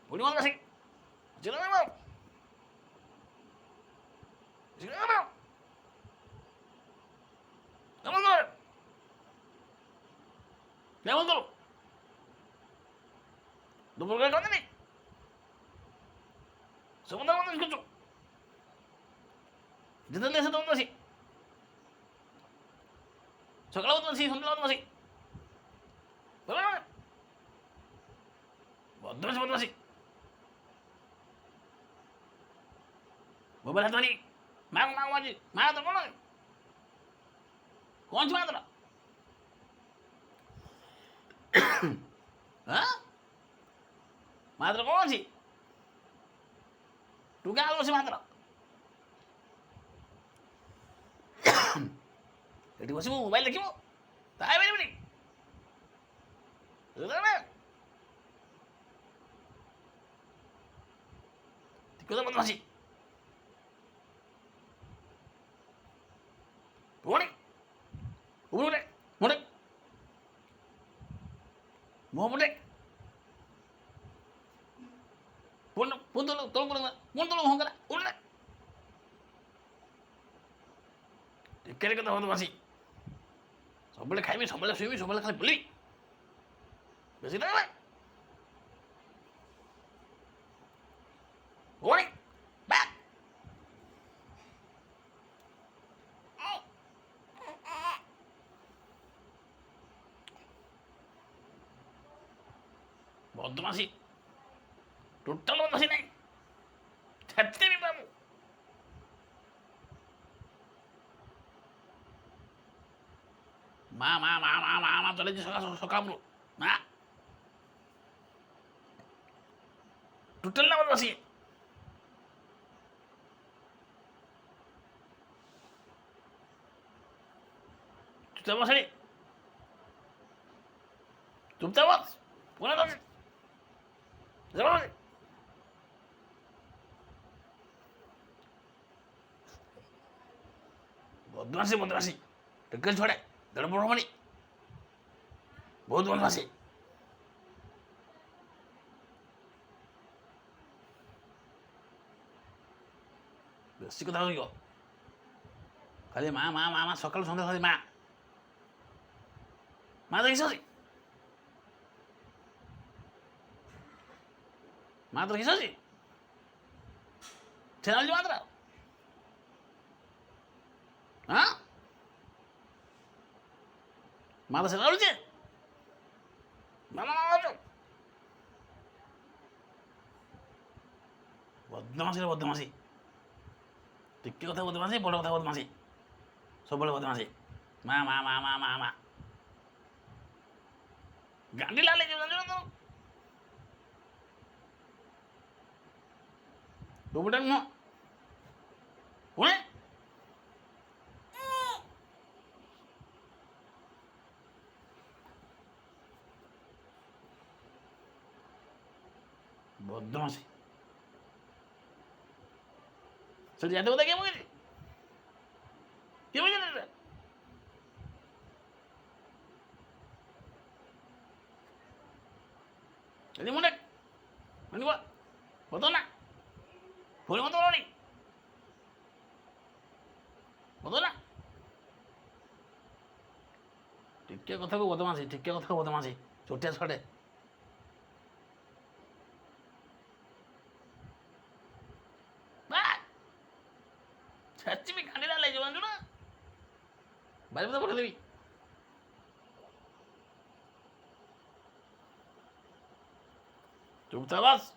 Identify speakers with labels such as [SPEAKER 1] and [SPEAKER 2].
[SPEAKER 1] Punya mana sih? Jangan apa? Jangan apa? Kamu tuh. Kamu tuh. Double kali nih. Sebentar mana ikut. Jangan lihat satu masih. Sekarang tuh masih, sebentar masih. Bagaimana? Bodoh masih. Mobil satu nih. Mang aja. Mana tuh mana? Kau cuma tuh. Hah? Mana kau sih? Duga lu sih mana? Jadi masih mau mobile lagi mau? Tak ada ini. Sudah mana? Tiga tahun masih. Boleh. Boleh. Boleh. Mau boleh. Pun tolong hongkar. Udah. Dikira kita tahun masih. Soalnya kami, soalnya suami, soalnya kali beli. Besi apa? Boleh. Back. Bodoh masih. Total masih naik. Hati ni kamu. Ma, tuh aja suka kamu. Ma. Total nama masih. Total masih. Total mas. Mana masih? Jangan. Bodoh masih. Dekat छोड़े. Dalam rumah ni. Bodoh masih. Besi ko tahu yo. Kali ma sokal sonda kali ma. Ma to kisosi. Ma to kisosi. Channel di mana? Hah? Ma to channel je. Ma to. Bodoh masih. Tikki কথা বলতে মাসি, বড় কথা বলতে মাসি। সব বলে বলতে মাসি। মা। গান্ডি লালে জানো তো? দুপুরটা ন। ওনে? বদমাশি। চল যেতে কোথায় কেমন গেছি? কেমন গেছে এটা? Jadi mudik. Ini gua. Betul nak? Boleh betul nih. Betul nak? Tikke কথা কো বদমাশি, tikke কথা কো বদমাশি। ছোটে ছড়ে। सच्ची में खाने डाले जवान जो ना बारे में तो बोल देवी चुप था बस